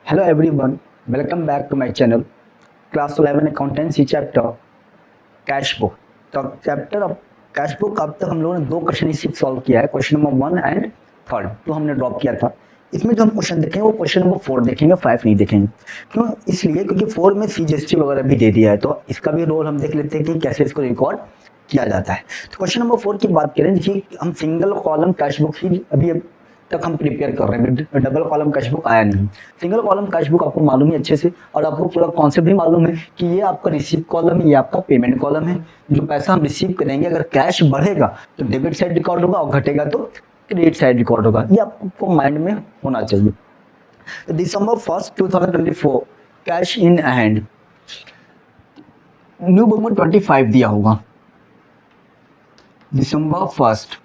Hello everyone, welcome back to my channel. Class 11 Accountancy Chapter Cash Book. तो chapter of cash book अब तक हम लोगों ने दो क्वेश्चन इसी सॉल्व किया है, क्वेश्चन नंबर 1 एंड 3 तो हमने ड्रॉप किया था। इसमें जो हम क्वेश्चन देखेंगे वो क्वेश्चन नंबर 4 देखेंगे, 5 नहीं देखेंगे। क्यों? इसलिए क्योंकि 4 में CGST वगैरह भी दे दिया है, तो इसका भी रोल हम देख लेते हैं कि कैसे इसको रिकॉर्ड किया जाता है। तो क्वेश्चन नंबर 4 की बात करें, देखिए हम सिंगल कॉलम कैश बुक ही अभी तक हम प्रिपेयर कर रहे हैं, डबल कॉलम कैश बुक आया नहीं। सिंगल कॉलम कैश बुक आपको मालूम है अच्छे से, और आपको पूरा कॉन्सेप्ट भी मालूम है कि ये आपका रिसीव कॉलम है, ये आपका पेमेंट कॉलम है। जो पैसा हम रिसीव करेंगे, अगर कैश बढ़ेगा तो डेबिट साइड रिकॉर्ड होगा और घटेगा तो क्रेडिट साइड रिकॉर्ड होगा। ये आपको माइंड में होना चाहिए। दिसंबर 1 2024 cash in hand, new book में 25 दिया होगा। दिसंबर 1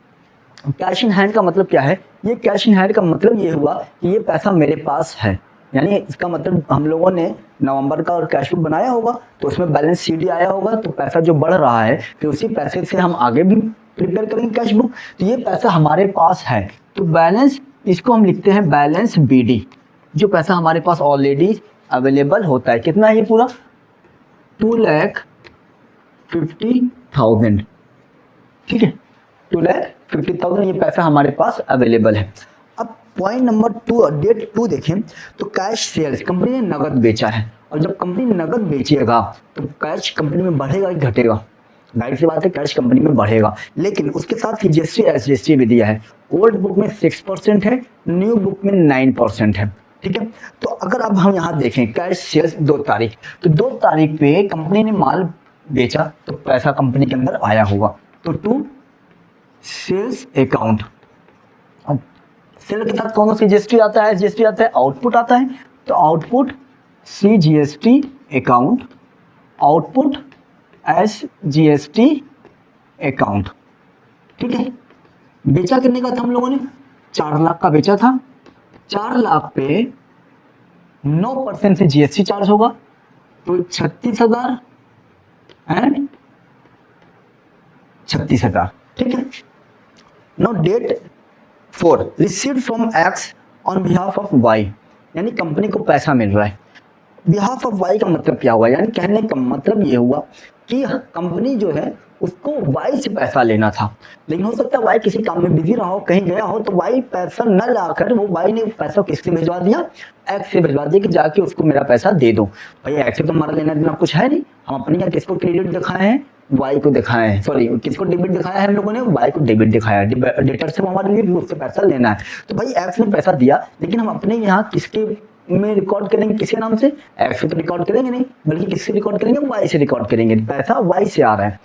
कैश इन हैंड का मतलब क्या है? ये कैश इन हैंड का मतलब ये हुआ कि ये पैसा मेरे पास है, यानी इसका मतलब हम लोगों ने नवंबर का और कैश बुक बनाया होगा तो उसमें बैलेंस CD आया होगा, तो पैसा जो बढ़ रहा है फिर उसी पैसे से हम आगे भी प्रिपेयर करेंगे कैश बुक। तो ये पैसा हमारे पास है, तो बैलेंस इसको हम लिखते हैं बैलेंस BD, जो पैसा हमारे पास ऑलरेडी अवेलेबल होता है। कितना है ये पूरा? 2,50,000, ठीक है, 2,50,000 ये पैसा हमारे अवेलेबल अवेलेबल है। अब पॉइंट नंबर 2 डेट 2 देखें तो कैश सेल्स, कंपनी ने नगद बेचा है, और जब कंपनी नगद बेचेगा तो कैश कंपनी में बढ़ेगा कि घटेगा? जाहिर सी बात है कैश कंपनी में बढ़ेगा, लेकिन उसके साथ GST SGST भी दिया है। ओल्ड बुक में 6% है, न्यू बुक में 9% है, ठीक है। तो अगर अब हम यहाँ देखें कैश सेल्स 2 तारीख, तो 2 तारीख पे कंपनी ने माल बेचा तो पैसा कंपनी के अंदर आया होगा, तो 2 सेल्स अकाउंट। सेल के साथ कौन सा GST आता है? GST आता है, आउटपुट आता है, तो output CGST account, output SGST account, ठीक है। बेचा कितने का था हम लोगों ने? 4 लाख का बेचा था। 4 लाख पे 9% से GST चार्ज होगा, तो 36,000 एंड 36,000, ठीक है। Now date 4 received from X on behalf of Y, यानी कंपनी को पैसा मिल रहा है। बिहाफ ऑफ Y का मतलब क्या हुआ? यानी कहने का मतलब ये हुआ कि कंपनी जो है उसको Y से पैसा लेना था, लेकिन हो सकता है Y किसी काम में बिजी रहा हो, कहीं गया हो, तो Y पैसा न लाकर वो Y ने पैसा किससे भिजवा दिया? X से भिजवा दिया कि जाके उसको मेरा पैसा दे दो। भैया X से तो हमारा लेना देना कुछ है नहीं, हम अपने यहाँ किसको क्रेडिट दिखाए हैं? Y को दिखाया है, सॉरी किसको डेबिट दिखाया है हम लोगों ने? Y को डेबिट दिखाया है। डेटर से हमारे लिए भी उससे पैसा लेना है, तो भाई X ने पैसा दिया, लेकिन हम अपने यहाँ किसके में रिकॉर्ड करेंगे? किसके नाम से? X से तो रिकॉर्ड करेंगे नहीं, बल्कि किससे रिकॉर्ड करेंगे? Y से रिकॉर्ड करेंगे। पैसा Y से आ रहा है,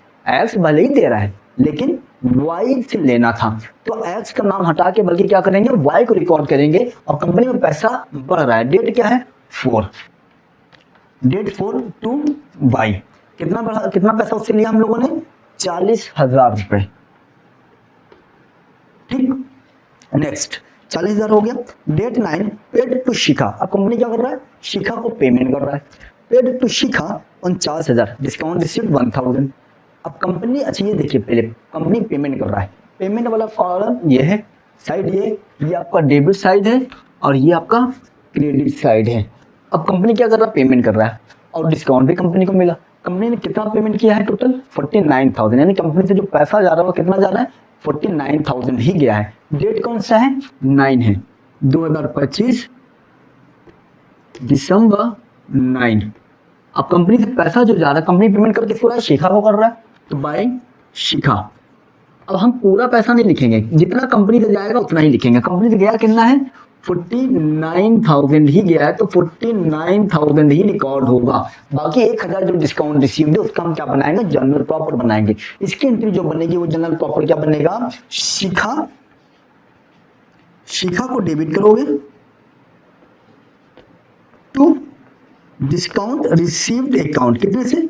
X भले ही दे रहा है लेकिन Y से लेना था, तो X का नाम हटा के बल्कि क्या करेंगे? Y को रिकॉर्ड करेंगे, और कंपनी में पैसा बढ़ रहा है। डेट क्या है? 4, डेट 4 टू Y। कितना पैसा उससे लिया हम लोगों ने? 40,000 रुपए, ठीक। नेक्स्ट 40,000 हो गया। डेट 9 पेड टू शिखा, अब कंपनी क्या कर रहा है? शिखा को पेमेंट कर रहा है। Paid to Shikha 49,000, discount received 1,000। अब कंपनी, अच्छा ये देखिए, पहले कंपनी पेमेंट कर रहा है। पेमेंट वाला कॉलम ये है, साइड ये आपका डेबिट साइड है और ये आपका क्रेडिट साइड है। अब कंपनी क्या कर रहा है? पेमेंट कर रहा है, और डिस्काउंट भी कंपनी को मिला। कंपनी ने कितना पेमेंट किया है? टोटल 49,000, यानी कंपनी से जो पैसा जा रहा है वो कितना जा रहा है? 49,000 ही गया है। डेट कौन सा है? 9 है, 2025 दिसंबर 9। अब कंपनी से पैसा जो जा रहा है, कंपनी पेमेंट करके पूरा शिखा को कर रहा है, तो बाय शिखा। अब हम पूरा पैसा नहीं लिखेंगे, जितना कंपनी से जाएगा उतना ही लिखेंगे। कंपनी से गया कितना है? 49,000 ही गया है, तो 49,000 ही रिकॉर्ड होगा। बाकी 1,000 जो डिस्काउंट रिसीव्ड है उसका हम क्या बनाएंगे? जनरल प्रॉफिट बनाएंगे। इसकी एंट्री जो बनेगी वो जनरल प्रॉफिट क्या बनेगा? शिखा को डेबिट करोगे टू डिस्काउंट रिसीव्ड अकाउंट, कितने से?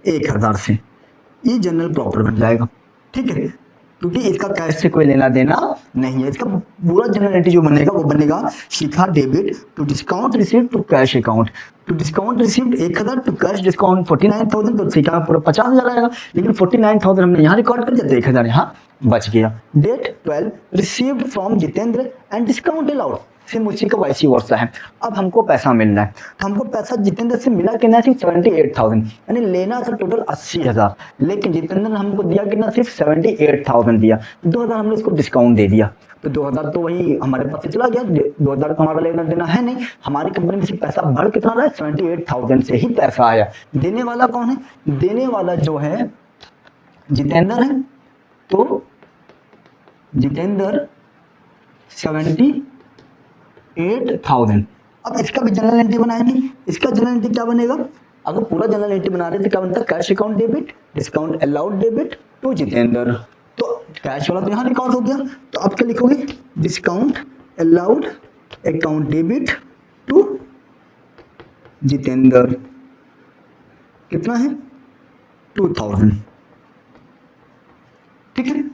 1,000 से, ये जनरल प्रॉफिट बन जाएगा, ठीक है। क्योंकि इसका कैश से कोई लेना देना नहीं है। इसका पूरा जनरल एंट्री जो बनेगा वो बनेगा Shikha debit to discount received to cash account. To discount received 1,000, to cash discount 49,000, तो शिखा पूरा 50,000 आएगा, लेकिन 49,000 हमने यहाँ रिकॉर्ड कर दिया तो 1,000 यहाँ बच गया। Date 12 received from Jitendra and discount allowed, same उसी का वैसी वर्षा है। अब हमको पैसा मिल रहा है, तो हमको पैसा जितेंद्र से मिला कितना, सिर्फ 78,000, यानी लेना था टोटल 80,000, लेकिन जितेंद्र ने हमको दिया कितना, सिर्फ 78,000 दिया। 2,000 हमने इसको डिस्काउंट दे दिया, तो 2,000 तो वही हमारे पास से चला गया, 2,000 का हमारा लेना देना है नहीं। हमारी कंपनी में से पैसा बढ़ कितना रहा है, 78,000 से ही पैसा आया। देने वाला कौन है, देने वाला जो है जितेंद्र है, तो जितेंद्र 78,000। अब इसका भी जनरल एंट्री बनाएंगे, इसका जनरल एंट्री क्या बनेगा, अगर पूरा जनरल एंट्री बना रहे तो क्या बनता है, cash account debit, discount allowed debit to Jitendra. तो कैश वाला तो यहाँ रिकॉर्ड हो गया, तो अब क्या लिखोगे, discount allowed account debit to Jitendra, कितना है 2,000, ठीक है।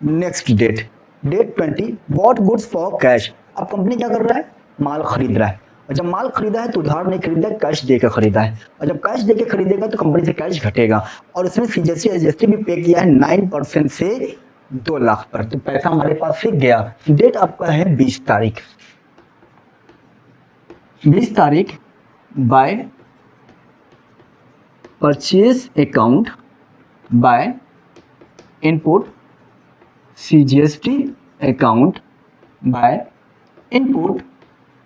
Next date 20 bought goods for cash. अब कंपनी क्या कर रहा है, माल खरीद रहा है, और जब माल खरीदा है तो उधार नहीं खरीदा है, कैश देकर खरीदा है, और जब कैश देकर खरीदेगा तो कंपनी से कैश घटेगा, और उसने सीजीएसटी एसजीएसटी भी पे किया है 9% से 2 लाख पर, तो पैसा हमारे पास से गया। डेट आपका है 20 तारीख, 20 तारीख by purchase account by input CGST account by input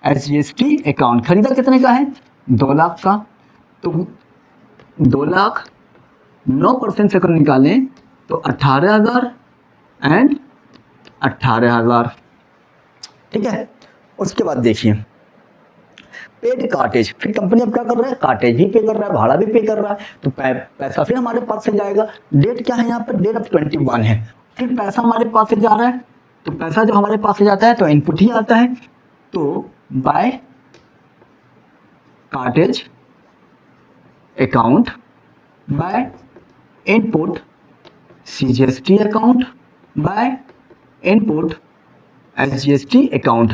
SGST account. खरीदा कितने का है, 2 लाख का, तो 2 लाख 9% से अगर निकालें तो 18,000 एंड 18,000, ठीक है। उसके बाद देखिए पेड कार्टेज, फिर कंपनी अब क्या कर रहा है, कार्टेज भी पे कर रहा है, भाड़ा भी पे कर रहा है, तो पैसा फिर हमारे पास से जाएगा। डेट क्या है यहाँ पर, डेट अब 21 है, फिर पैसा हमारे पास से जा रहा है, तो पैसा जो हमारे पास से जाता है तो इनपुट ही आता है, तो by cartage account by input CGST account by input SGST account.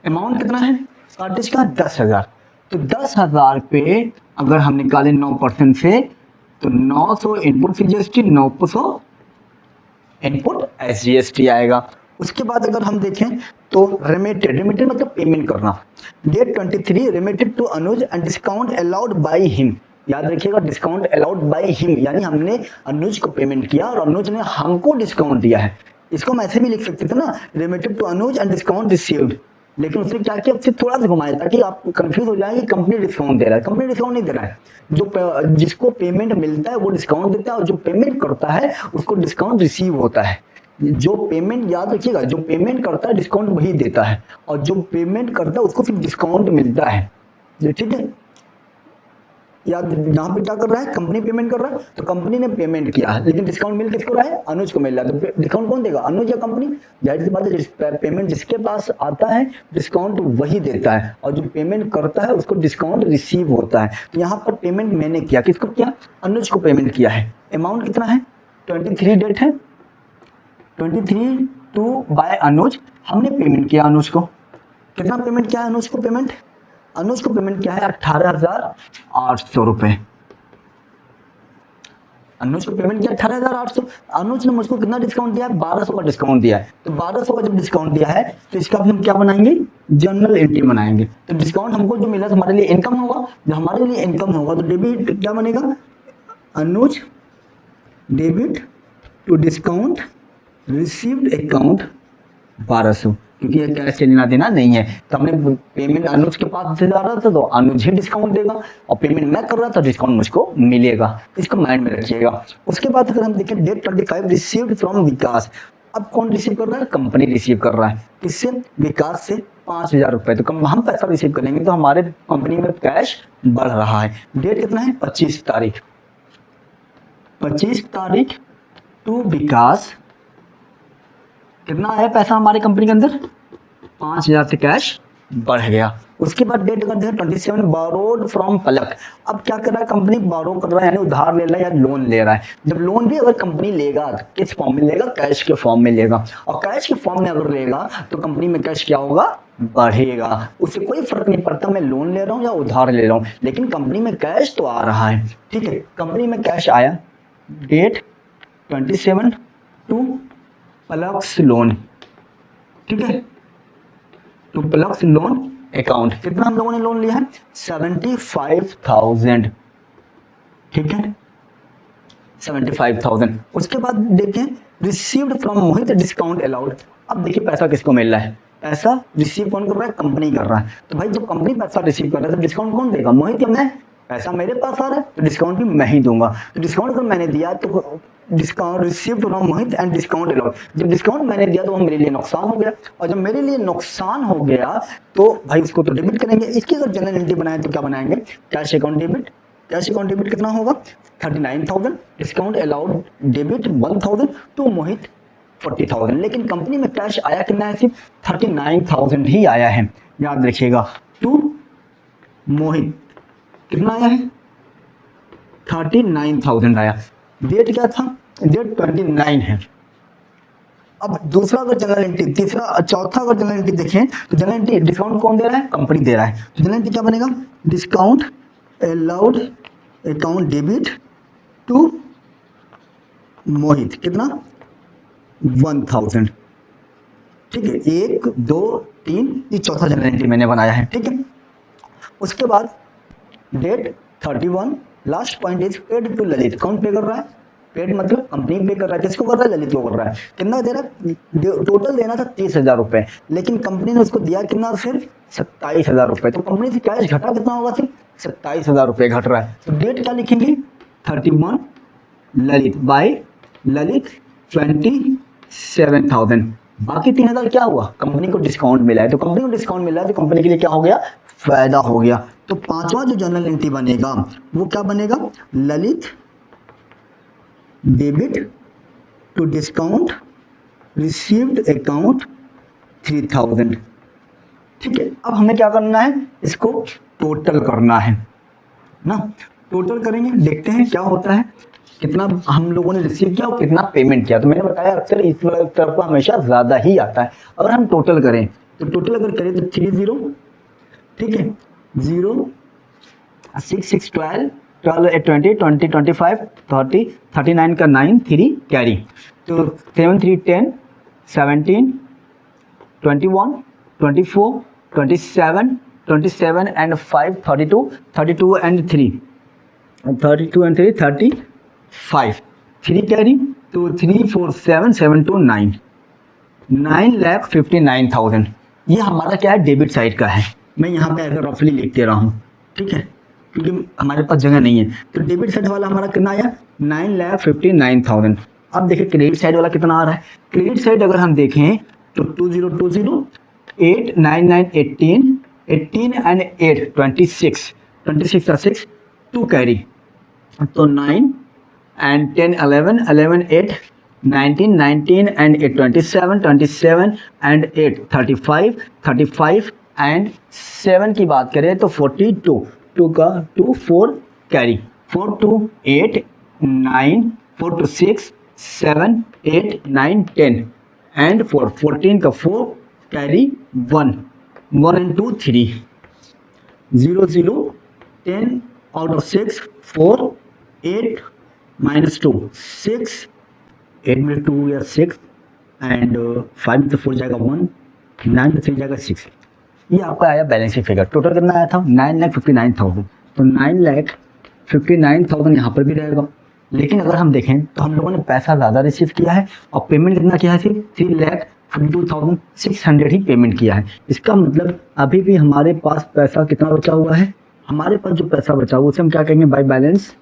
Amount कितना है कार्टेज का, 10,000, तो 10,000 पे अगर हम निकालें 9% से, तो 900 इनपुट सीजीएसटी, 900 इनपुट एसजीएसटी आएगा। उसके बाद अगर हम देखें तो रेमिटेड, रेमिटेड मतलब पेमेंट करना। Date 23 remitted to Anuj and discount allowed by him, याद रखिएगा डिस्काउंट अलाउड बाय हिम, यानी हमने अनुज को पेमेंट किया और अनुज ने हमको डिस्काउंट दिया है। इसको हम ऐसे भी लिख सकते थे ना, remitted to Anuj and discount received, लेकिन उसने क्या किया, उससे थोड़ा सा घुमाया ताकि आप कंफ्यूज हो जाए कि कंपनी डिस्काउंट दे रहा है। कंपनी डिस्काउंट नहीं दे रहा है, जो जिसको पेमेंट मिलता है वो डिस्काउंट देता है, और जो पेमेंट करता है उसको डिस्काउंट रिसीव होता है। जो पेमेंट, याद रखिएगा, जो पेमेंट करता है डिस्काउंट वही देता है, और जो पेमेंट करता है उसको फिर डिस्काउंट मिलता है, ठीक है। याद, यहाँ पे क्या कर रहा है, कंपनी पेमेंट कर रहा है, तो कंपनी ने पेमेंट किया है, लेकिन डिस्काउंट मिल किसको रहा है, अनुज को मिल रहा है, तो डिस्काउंट कौन देगा, अनुज या कंपनी। जाहिर सी बात है, पेमेंट जिसके पास आता है डिस्काउंट वही देता है, और जो पेमेंट करता है उसको डिस्काउंट रिसीव होता है। तो यहाँ पर पेमेंट मैंने किया, किसको किया, अनुज को पेमेंट किया है। अमाउंट कितना है, 23 डेट है, 23 टू बाय अनुज, हमने पेमेंट किया अनुज को, कितना पेमेंट किया है अनुज को, पेमेंट अनुज को पेमेंट किया है 18,800 रुपए। अनुज को पेमेंट किया 18,800। अनुज ने मुझको कितना डिस्काउंट दिया है, 1200 का डिस्काउंट दिया है, तो 1200 का जब डिस्काउंट दिया है तो इसका भी हम क्या बनाएंगे, जनरल एंट्री बनाएंगे। तो डिस्काउंट हमको जो मिला हमारे लिए इनकम होगा, जब हमारे लिए इनकम होगा तो डेबिट क्या बनेगा, Anuj debit to discount received account 1200, क्योंकि ये कैश से लेना देना नहीं है, तो हमने पेमेंट अनुज के पास से जा रहा था तो अनुज ही डिस्काउंट देगा, और पेमेंट मैं कर रहा था डिस्काउंट मुझको मिलेगा, इसको माइंड में रखिएगा। उसके बाद अगर हम देखें डेट 25 रिसीव्ड फ्रॉम विकास। अब कौन रिसीव कर रहा है, कंपनी रिसीव कर रहा है, किससे, विकास से 5,000 रुपए। तो कम हम पैसा रिसीव करेंगे तो हमारे कंपनी में कैश बढ़ रहा है। डेट कितना है, 25 तारीख, 25 तारीख टू विकास, कितना आया पैसा हमारे कंपनी के अंदर, 5,000 से कैश बढ़ गया। उसके बाद डेट करते हैं 27 बोरोड फ्रॉम पलक। अब क्या कर रहा है, कंपनी बोरो कर रहा है, यानी उधार ले रहा है या लोन ले रहा है। जब लोन भी अगर कंपनी लेगा तो किस फॉर्म में लेगा, कैश के फॉर्म में लेगा, और कैश के फॉर्म में अगर लेगा तो कंपनी में कैश क्या होगा, बढ़ेगा। उससे कोई फर्क नहीं पड़ता मैं लोन ले रहा हूँ या उधार ले रहा हूँ, लेकिन कंपनी में कैश तो आ रहा है, ठीक है। कंपनी में कैश आया, डेट 27 टू पलक्स लोन, ठीक है, टू प्लस लोन अकाउंट। कितना हम लोगों ने लोन लिया है? 75,000, ठीक है, 75,000। उसके बाद देखें received from Mohit discount allowed. अब देखिए पैसा किसको मिल रहा है? पैसा रिसीव कौन कर रहा है? कंपनी कर रहा है। तो भाई जब कंपनी पैसा रिसीव कर रहा है तो डिस्काउंट कौन देगा? मोहित या मैं? पैसा मेरे पास आ रहा है तो डिस्काउंट भी मैं ही दूंगा। तो डिस्काउंट अगर मैंने दिया तो discount received from Mohit and discount allowed. जब डिस्काउंट मैंने दिया तो वो मेरे लिए नुकसान हो गया, और जब मेरे लिए नुकसान हो गया तो भाई इसको तो डेबिट करेंगे। इसकी अगर जनरल एंट्री बनाए तो क्या बनाएंगे? Cash account debit. Cash account debit कितना होगा? 39,000, डिस्काउंट अलाउड डेबिट 1,000 टू मोहित 40,000। लेकिन कंपनी में कैश आया कितना है? सिर्फ 39,000 ही आया है, याद रखिएगा। टू मोहित कितना आया है? 39,000 आया। डेट क्या था? डेट 29 है। अब दूसरा अगर जनरल एंट्री, तीसरा चौथा अगर जनरल एंट्री देखें तो जनरल एंट्री डिस्काउंट कौन दे रहा है? कंपनी दे रहा है। तो जनरल एंट्री क्या बनेगा? Discount allowed account debit to Mohit कितना? 1,000, ठीक है। 1 2 3 ये चौथा जनरल एंट्री मैंने बनाया है, ठीक है। उसके बाद date 31, last point is paid to Lalit. कौन पे कर रहा है? पेड मतलब कंपनी पे कर रहा है। किसको कर रहा है? ललित को कर रहा है। कितना दे रहा है? टोटल देना था 30,000 रुपए, लेकिन कंपनी ने उसको दिया कितना? सिर्फ 27,000 रुपए। तो कंपनी से कैश घटा कितना होगा? सिर्फ 27,000 रुपए घट रहा है। तो डेट क्या लिखेंगे? 31 ललित बाय ललित 27,000। बाकी 3,000 क्या हुआ? कंपनी को डिस्काउंट मिला है। तो कंपनी को डिस्काउंट मिला है तो कंपनी के लिए क्या हो गया? फायदा हो गया। तो पांचवा जो जनरल एंट्री बनेगा वो क्या बनेगा? Lalit debit to discount received account 3,000, ठीक है। अब हमें क्या करना है? इसको टोटल करना है ना। टोटल करेंगे, देखते हैं क्या होता है, कितना हम लोगों ने रिसीव किया और कितना पेमेंट किया। तो मैंने बताया अक्सर इस तरफ को हमेशा ज़्यादा ही आता है। अगर हम टोटल करें तो टोटल अगर करें तो 30, ठीक है, 0 6 6 12 12 8 20 20 25 30 39 का 9 3 कैरी। तो 7 3 10 17 21 24 27 27 एंड 5 32 32 एंड 3 32 एंड 3 35 3 कैरी। तो 3 4 7 7 2 9 9,59,000। ये हमारा क्या है? डेबिट साइड का है। मैं यहाँ पे ऐसा रफली लिख दे रहा हूँ, ठीक है, क्योंकि हमारे पास जगह नहीं है। तो डेबिट साइड वाला हमारा कितना आया? 9,59,000। अब देखिए क्रेडिट साइड वाला कितना आ रहा है। क्रेडिट साइड अगर हम देखें तो 2020 8 9 9 18 18 एंड 8 26 26 का 6 2 कैरी। तो 9 एंड 10 11 11 8 19 19 एंड 8 27 27 एंड 8 35 35 एंड 7 की बात करें तो 42 2 का 2 4 कैरी। 4 2 8 9 4 2 6 7 8 9 10 एंड 4 14 का 4 carry 1 1 and 2 3 0 0 10 out of 6 4 8 minus 2 6 8 में 2 या 6 एंड 5 में तो 4 जाएगा 1 9 में 3 जाएगा 6। ये आपका आया बैलेंस शीट फिगर। टोटल कितना आया था? 9,59,000। तो 9,59,000 यहाँ पर भी रहेगा। लेकिन अगर हम देखें तो हम लोगों ने पैसा ज़्यादा रिसीव किया है और पेमेंट कितना किया है? सिर्फ 3,52,600 ही पेमेंट किया है। इसका मतलब अभी भी हमारे पास पैसा कितना बचा हुआ है? हमारे पास जो पैसा बचा हुआ उसे हम क्या कहेंगे? बाय बैलेंस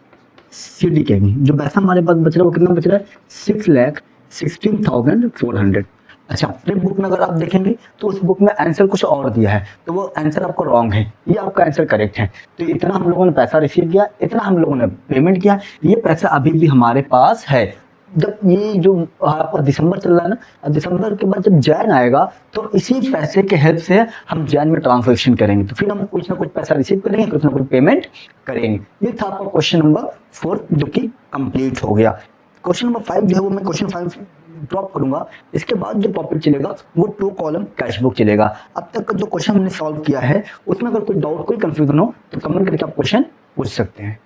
सीडी कहेंगे। जो पैसा हमारे पास बच रहा है वो कितना बच रहा है? 6,16,400। अच्छा, फिर बुक में अगर आप देखेंगे तो उस बुक में आंसर कुछ और दिया है, तो वो आंसर आपको रॉन्ग है, ये आपका आंसर करेक्ट है। तो इतना हम लोगों ने पैसा रिसीव किया, इतना हम लोगों ने पेमेंट किया, ये पैसा अभी भी हमारे पास है। जब ये जो आपका दिसंबर चल रहा है ना, दिसंबर के बाद जब जैन आएगा तो इसी पैसे के हेल्प से हम जैन में ट्रांसलेशन करेंगे। तो फिर हम कुछ ना कुछ पैसा रिसीव करेंगे, कुछ ना कुछ पेमेंट करेंगे। ये था आपका क्वेश्चन नंबर 4 जो कि कंप्लीट हो गया। क्वेश्चन नंबर 5 जो है वो मैं क्वेश्चन 5 ड्रॉप करूंगा। इसके बाद जो टॉपिक चलेगा वो 2 कॉलम कैश बुक चलेगा। अब तक का जो क्वेश्चन हमने सॉल्व किया है उसमें अगर कोई डाउट कोई कंफ्यूजन हो तो कमेंट करके आप क्वेश्चन पूछ सकते हैं।